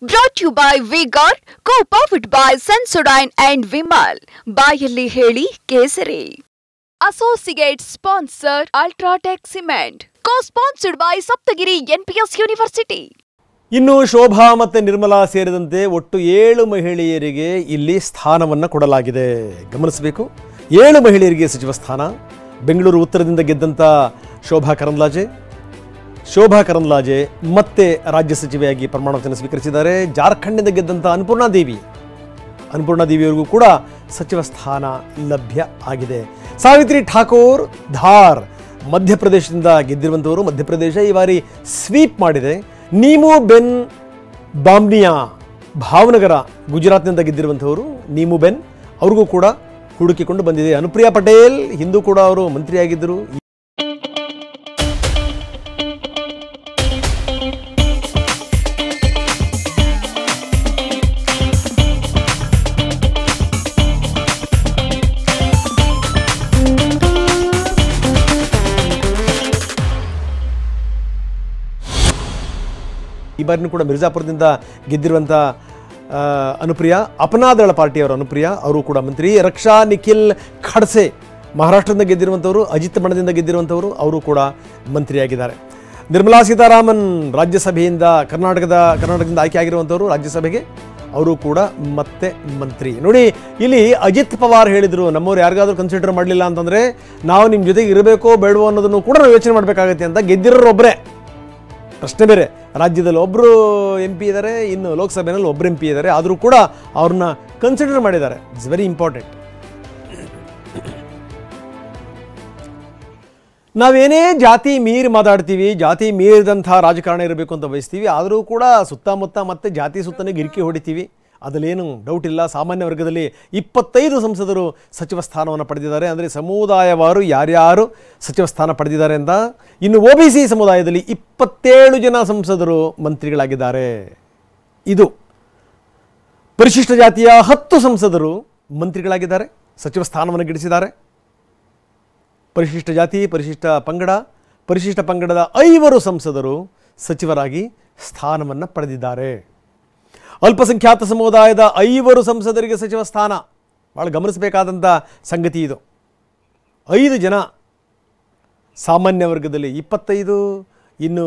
Brought to you by V-Guard, co-powered by Sensodyne and Vimal. ಬಾಯಲ್ಲಿ ಹೇಳಿ ಕೇಸರಿ. Associate sponsor Ultratech Cement. Co-sponsored by Saptagiri NPS University. ಇನ್ನು ಶೋಭಾ ಮತ್ತು ನಿರ್ಮಲಾ ಸೇರಿದಂತೆ ಒಟ್ಟು 7 ಮಹಿಳೆಯರಿಗೆ ಇಲ್ಲಿ ಸ್ಥಾನವನ್ನು ಕೊಡಲಾಗಿದೆ. ಗಮನಿಸಬೇಕು, 7 ಮಹಿಳೆಯರಿಗೆ ಸಚಿವ ಸ್ಥಾನ. ಬೆಂಗಳೂರು ಉತ್ತರದಿಂದ ಗೆದ್ದಂಥ ಶೋಭಾ ಕರಂದ್ಲಾಜೆ ಮತ್ತೆ ರಾಜ್ಯ ಸಚಿವೆಯಾಗಿ ಪ್ರಮಾಣವಚನ ಸ್ವೀಕರಿಸಿದ್ದಾರೆ. ಜಾರ್ಖಂಡ್ನಿಂದ ಗೆದ್ದಂಥ ಅನ್ನಪೂರ್ಣಾ ದೇವಿಯವರಿಗೂ ಕೂಡ ಸಚಿವ ಸ್ಥಾನ ಲಭ್ಯ ಆಗಿದೆ. ಸಾವಿತ್ರಿ ಠಾಕೂರ್ ಧಾರ್ ಮಧ್ಯಪ್ರದೇಶದಿಂದ ಗೆದ್ದಿರುವಂಥವರು. ಮಧ್ಯಪ್ರದೇಶ ಈ ಬಾರಿ ಸ್ವೀಪ್ ಮಾಡಿದೆ. ನೀಮು ಬೆನ್ ಬಾಮ್ನಿಯಾ ಭಾವನಗರ ಗುಜರಾತ್ನಿಂದ ಗೆದ್ದಿರುವಂಥವರು. ನೀಮು ಬೆನ್ ಅವ್ರಿಗೂ ಕೂಡ ಹುಡುಕಿಕೊಂಡು ಬಂದಿದೆ. ಅನುಪ್ರಿಯಾ ಪಟೇಲ್ ಹಿಂದೂ ಕೂಡ ಅವರು ಮಂತ್ರಿಯಾಗಿದ್ದರು. ಈ ಬಾರಿನೂ ಕೂಡ ಮಿರ್ಜಾಪುರದಿಂದ ಗೆದ್ದಿರುವಂಥ ಅನುಪ್ರಿಯಾ, ಅಪನಾದಳ ಪಾರ್ಟಿಯವರ ಅನುಪ್ರಿಯಾ ಅವರು ಕೂಡ ಮಂತ್ರಿ. ರಕ್ಷಾ ನಿಖಿಲ್ ಖಡ್ಸೆ ಮಹಾರಾಷ್ಟ್ರದಿಂದ ಗೆದ್ದಿರುವಂಥವರು, ಅಜಿತ್ ಬಣದಿಂದ ಗೆದ್ದಿರುವಂಥವರು, ಅವರು ಕೂಡ ಮಂತ್ರಿಯಾಗಿದ್ದಾರೆ. ನಿರ್ಮಲಾ ಸೀತಾರಾಮನ್ ರಾಜ್ಯಸಭೆಯಿಂದ ಕರ್ನಾಟಕದಿಂದ ಆಯ್ಕೆ ಆಗಿರುವಂಥವರು ರಾಜ್ಯಸಭೆಗೆ, ಅವರು ಕೂಡ ಮತ್ತೆ ಮಂತ್ರಿ. ನೋಡಿ, ಇಲ್ಲಿ ಅಜಿತ್ ಪವಾರ್ ಹೇಳಿದರು, ನಮ್ಮವ್ರು ಯಾರಿಗಾದ್ರೂ ಕನ್ಸಿಡರ್ ಮಾಡಲಿಲ್ಲ ಅಂತಂದರೆ ನಾವು ನಿಮ್ಮ ಜೊತೆಗೆ ಇರಬೇಕೋ ಬೇಡವೋ ಅನ್ನೋದನ್ನು ಕೂಡ ನಾವು ಯೋಚನೆ ಮಾಡಬೇಕಾಗತ್ತೆ ಅಂತ. ಗೆದ್ದಿರೋರು ಒಬ್ಬರೇ, ಪ್ರಶ್ನೆ ಬೇರೆ. ರಾಜ್ಯದಲ್ಲಿ ಒಬ್ಬರು MP ಇದ್ದಾರೆ, ಇನ್ನು ಲೋಕಸಭೆಯಲ್ಲಿ ಒಬ್ಬರು MP ಇದ್ದಾರೆ. ಆದರೂ ಕೂಡ ಅವ್ರನ್ನ ಕನ್ಸಿಡರ್ ಮಾಡಿದ್ದಾರೆ. It's very important. ನಾವೇನೇ ಜಾತಿ ಮೀರಿ ಮಾತಾಡ್ತೀವಿ, ಜಾತಿ ಮೀರಿದಂಥ ರಾಜಕಾರಣ ಇರಬೇಕು ಅಂತ ಬಯಸ್ತೀವಿ, ಆದರೂ ಕೂಡ ಸುತ್ತಮುತ್ತ ಮತ್ತೆ ಜಾತಿ ಸುತ್ತನೇ ಗಿರಿಕಿ ಹೊಡಿತೀವಿ. ಅದರಲ್ಲೇನು ಡೌಟ್ ಇಲ್ಲ. ಸಾಮಾನ್ಯ ವರ್ಗದಲ್ಲಿ 25 ಸಂಸದರು ಸಚಿವ ಸ್ಥಾನವನ್ನು ಪಡೆದಿದ್ದಾರೆ. ಅಂದರೆ ಸಮುದಾಯವಾರು ಯಾರ್ಯಾರು ಸಚಿವ ಸ್ಥಾನ ಪಡೆದಿದ್ದಾರೆ ಅಂತ. ಇನ್ನು OBC ಸಮುದಾಯದಲ್ಲಿ 27 ಜನ ಸಂಸದರು ಮಂತ್ರಿಗಳಾಗಿದ್ದಾರೆ. ಇದು ಪರಿಶಿಷ್ಟ ಜಾತಿಯ 10 ಸಂಸದರು ಮಂತ್ರಿಗಳಾಗಿದ್ದಾರೆ, ಸಚಿವ ಸ್ಥಾನವನ್ನು ಗಿಡಿಸಿದ್ದಾರೆ. ಪರಿಶಿಷ್ಟ ಜಾತಿ, ಪರಿಶಿಷ್ಟ ಪಂಗಡದ 5 ಸಂಸದರು ಸಚಿವರಾಗಿ ಸ್ಥಾನವನ್ನು ಪಡೆದಿದ್ದಾರೆ. ಅಲ್ಪಸಂಖ್ಯಾತ ಸಮುದಾಯದ 5 ಸಂಸದರಿಗೆ ಸಚಿವ ಸ್ಥಾನ. ಭಾಳ ಗಮನಿಸಬೇಕಾದಂಥ ಸಂಗತಿ ಇದು. 5 ಜನ ಸಾಮಾನ್ಯ ವರ್ಗದಲ್ಲಿ 25, ಇನ್ನು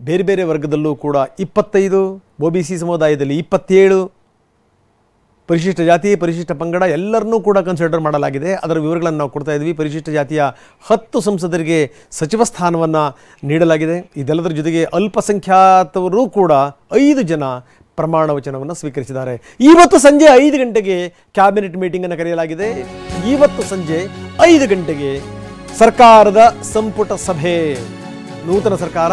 ಬೇರೆ ಬೇರೆ ವರ್ಗದಲ್ಲೂ ಕೂಡ 25, OBC ಸಮುದಾಯದಲ್ಲಿ 27, ಪರಿಶಿಷ್ಟ ಜಾತಿ, ಪರಿಶಿಷ್ಟ ಪಂಗಡ ಎಲ್ಲರನ್ನೂ ಕೂಡ ಕನ್ಸಿಡರ್ ಮಾಡಲಾಗಿದೆ. ಅದರ ವಿವರಗಳನ್ನು ನಾವು ಕೊಡ್ತಾ ಇದ್ವಿ. ಪರಿಶಿಷ್ಟ ಜಾತಿಯ 10 ಸಂಸದರಿಗೆ ಸಚಿವ ಸ್ಥಾನವನ್ನು ನೀಡಲಾಗಿದೆ. ಇದೆಲ್ಲದರ ಜೊತೆಗೆ ಅಲ್ಪಸಂಖ್ಯಾತರು ಕೂಡ 5 ಜನ ಪ್ರಮಾಣ ವಚನವನ್ನು ಸ್ವೀಕರಿಸಿದ್ದಾರೆ. ಇವತ್ತು ಸಂಜೆ 5 ಗಂಟೆಗೆ ಕ್ಯಾಬಿನೆಟ್ ಮೀಟಿಂಗನ್ನು ಕರೆಯಲಾಗಿದೆ. ಇವತ್ತು ಸಂಜೆ 5 ಗಂಟೆಗೆ ಸರ್ಕಾರದ ಸಂಪುಟ ಸಭೆ, ನೂತನ ಸರ್ಕಾರ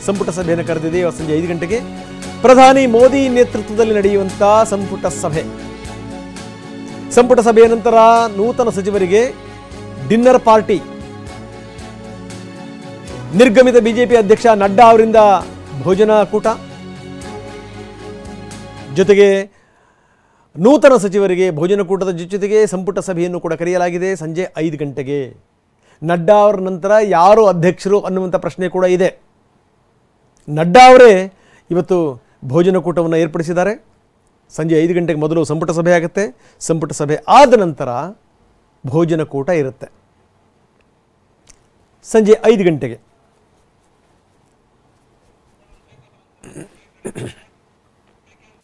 ಸಂಪುಟ ಸಭೆಯನ್ನು ಕರೆದಿದೆ. ಇವತ್ತು ಸಂಜೆ 5 ಗಂಟೆಗೆ ಪ್ರಧಾನಿ ಮೋದಿ ನೇತೃತ್ವದಲ್ಲಿ ನಡೆಯುವಂಥ ಸಂಪುಟ ಸಭೆಯ ನಂತರ ನೂತನ ಸಚಿವರಿಗೆ ಡಿನ್ನರ್ ಪಾರ್ಟಿ. ನಿರ್ಗಮಿತ BJP ಅಧ್ಯಕ್ಷ ನಡ್ಡಾ ಅವರಿಂದ ಭೋಜನ ಕೂಟ, ಜೊತೆಗೆ ನೂತನ ಸಚಿವರಿಗೆ ಭೋಜನ ಕೂಟದ ಜೊತೆಗೆ ಸಂಪುಟ ಸಭೆಯನ್ನು ಕೂಡ ಕರೆಯಲಾಗಿದೆ. ಸಂಜೆ 5 ಗಂಟೆಗೆ ನಡ್ಡಾ ಅವರ ನಂತರ ಯಾರು ಅಧ್ಯಕ್ಷರು ಅನ್ನುವಂಥ ಪ್ರಶ್ನೆ ಕೂಡ ಇದೆ. ನಡ್ಡಾ ಅವರೇ ಇವತ್ತು ಭೋಜನ ಕೂಟವನ್ನು ಏರ್ಪಡಿಸಿದ್ದಾರೆ. ಸಂಜೆ 5 ಗಂಟೆಗೆ ಮೊದಲು ಸಂಪುಟ ಸಭೆ ಆಗುತ್ತೆ. ಸಂಪುಟ ಸಭೆ ಆದ ನಂತರ ಭೋಜನ ಕೂಟ ಇರುತ್ತೆ ಸಂಜೆ 5 ಗಂಟೆಗೆ.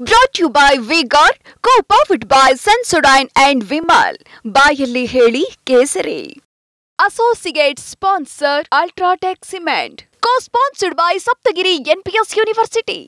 Brought to you by V-Guard, co-powered by Sensodyne and Vimal. ಬಾಯಲ್ಲಿ ಹೇಳಿ ಕೇಸರಿ. Associate sponsor Ultratech Cement. Co-sponsored by Saptagiri NPS University.